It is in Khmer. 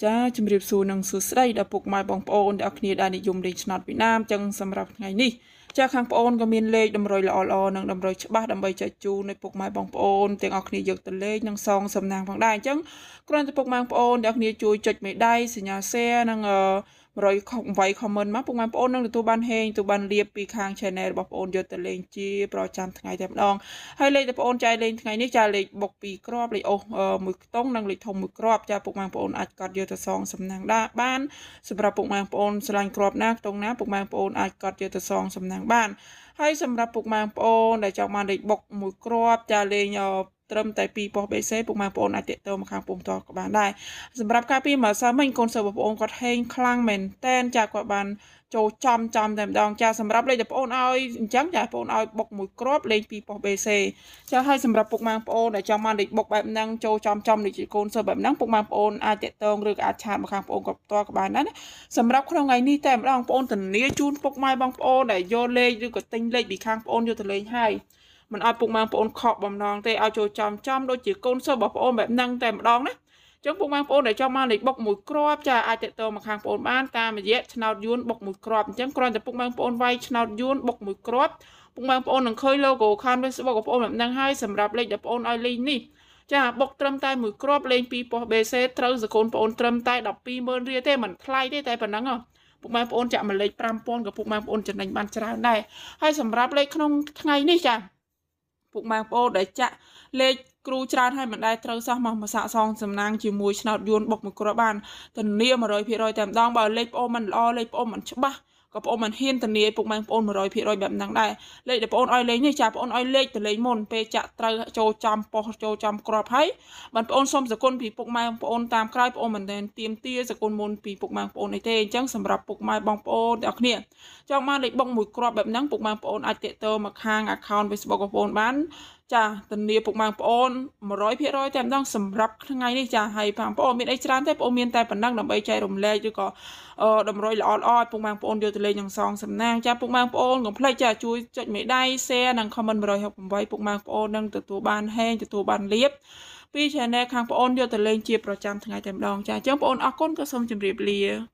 จ้าជំរាបសួរនឹងសួស្តីដល់ពុកម៉ែបងប្អូនអ្នកគ្នាដែលនិយមលេងឆ្នោតពីណាមចឹងសម្រាប់ថ្ងៃនេះចាខាងប្អូនក៏មានលេខតម្រុយល្អៗនិងតម្រុយច្បាស់ដើម្បីចែកជូនឲ្យពុកម៉ែបងប្អូនទាំងអស់គ្នាយកទៅលេខនិងសងសំណាងផងដែរអញ្ចឹងគ្រាន់តែពុកម៉ែបងប្អូនអ្នកគ្នាជួយចុចមេដៃសញ្ញា share និង100 comment មកពុកម៉ែបងប្អូននឹងទទួលបានហេងទទួលបានលៀបពីខាង channel របស់បងប្អូនយកទៅលេងជាប្រចាំថ្ងៃតែម្ដងហើយលេខដែលបងប្អូនចែកលេងថ្ងៃនេះចាលេខបុក2គ្រាប់លេខអូស1ខ្ទង់និងលេខធំ1គ្រាប់ចាពុកម៉ែបងប្អូនអាចកត់យកទៅសងសំណាងបានសម្រាប់ពុកម៉ែបងប្អូនឆ្លាញ់គ្រាប់ណាខ្ទង់ណាពុកម៉ែបងប្អូនអាចកត់យកទៅសងសំណាងបានហើយសម្រាប់ពុកម៉ែបងប្អូនដែលចង់បានលេខបុក1គ្រាប់ចាលេងត្រឹមតែ2ប៉ុស BC ពុកម៉ែបងប្អូនអាចតាក់ទងមកខាងពុំតក៏បានដែរសម្រាប់ការពីម្សិលមិញកូនសិស្សបងប្អូនគាត់ហេងខ្លាំងមែនតែនចាគាត់បានចូលចំតែម្ដងចាសម្រាប់លេខដែលបងប្អូនឲ្យអញ្ចឹងចាបងប្អូនឲ្យបុក1គ្រាប់លេខ2ប៉ុស BC ចាហើយសម្រាប់ពុកម៉ែបងប្អូនដែលចង់បានលេខបុកបែបហ្នឹងចូលចំដូចជាកូនសិស្សបែបហ្នឹងពុកម៉ែបងប្អូនអាចតាក់ទងឬក៏អាចឆាតមកខាងបងប្អូនក៏ផ្ទាល់ក៏បានដែរណាសម្រាប់ក្នុងថ្ងៃនេះតែម្ដងបងប្អូនធានាជូនពុកម៉ែបងប្អូនដែលយកលេខឬក៏ទិញលេខពីខាងបងប្អូនយកទៅលេងហើយមិនឲ្យពុកម៉ែបងប្អូនខកបំណងទេឲ្យចូលចំដូចជាកូនសិស្សបងប្អូនបែបហ្នឹងតែម្ដងណាចឹងពុកម៉ែបងប្អូនដែលចង់បានលេខបុក1គ្រាប់ចាអាចតាក់ទងមកខាងបងប្អូនបានតាមរយៈឆ្នោតយួនបុក1គ្រាប់អញ្ចឹងគ្រាន់តែពុកម៉ែបងប្អូនវាយឆ្នោតយួនបុក1គ្រាប់ពុកម៉ែបងប្អូននឹងឃើញ logo ខាង Facebook បងប្អូនបែបហ្នឹងហើយសម្រាប់លេខដែលបងប្អូនឲ្យលេខនេះចាបុកត្រឹមតែ1គ្រាប់លេង2ប៉ុស BC ត្រូវសកូនបងប្អូនត្រឹមតែ120,000រៀលទេមិនថ្លៃទេតែប៉ុណ្ណឹងពុកម៉ែបងប្អូនចាក់មកលេខ5,000ក៏ពុកម៉ែបងប្អូនចំណេញបានច្រើនដែរហើយសម្រាប់លេខក្នុងថ្ងៃនេះចាពុកម៉ែបងប្អូនដែលចាក់លេខគ្រូច្រើនហើយមិនដែលត្រូវសោះមកសាកសងសំណាងជាមួយឆ្នោតយួនបុក1គ្រាប់បានធានា 100% តែម្ដងបើលេខបងប្អូនមិនល្អលេខបងប្អូនមិនច្បាស់ក៏បងប្អូនមិនហ៊ានធានាពុកម៉ែបងប្អូន 100% បែបហ្នឹងដែរលេខដែលបងប្អូនឲ្យលេខនេះចាបងប្អូនឲ្យលេខទៅលេខមុនពេលចាក់ត្រូវចូលចំប៉ុសចូលចំគ្រាប់ហើយបងប្អូនសូមសគុណពីពុកម៉ែបងប្អូនតាមក្រោយបងប្អូនមិនដែលទៀមទាសគុណមុនពីពុកម៉ែបងប្អូនអីទេអញ្ចឹងសម្រាប់ពុកម៉ែបងប្អូនទាំងអស់គ្នាចង់បានលេខបុក1គ្រាប់បែបហ្នឹងពុកម៉ែបងប្អូនអាចតាក់ទងមកខាង account Facebook បងប្អូនបានចាធានាពុកម៉ែបងប្អូន 100% តែម្ដងសម្រាប់ថ្ងៃនេះចាហើយបងប្អូនមានអីច្រើនទេបងប្អូនមានតែប៉ុណ្ណឹងដើម្បីចែករំលែកឬក៏តម្រុយល្អឲ្យពុកម៉ែបងប្អូនយកទៅលេងនឹងសងសំណាងចាពុកម៉ែបងប្អូនកុំភ្លេចចាជួយចុចមេដៃ share និង comment 168ពុកម៉ែបងប្អូននឹងទទួលបានហេងទទួលបានលៀបពី channel ខាងបងប្អូនយកទៅលេងជាប្រចាំថ្ងៃតែម្ដងចាអញ្ចឹងបងប្អូនអរគុណក៏សូមជម្រាបលា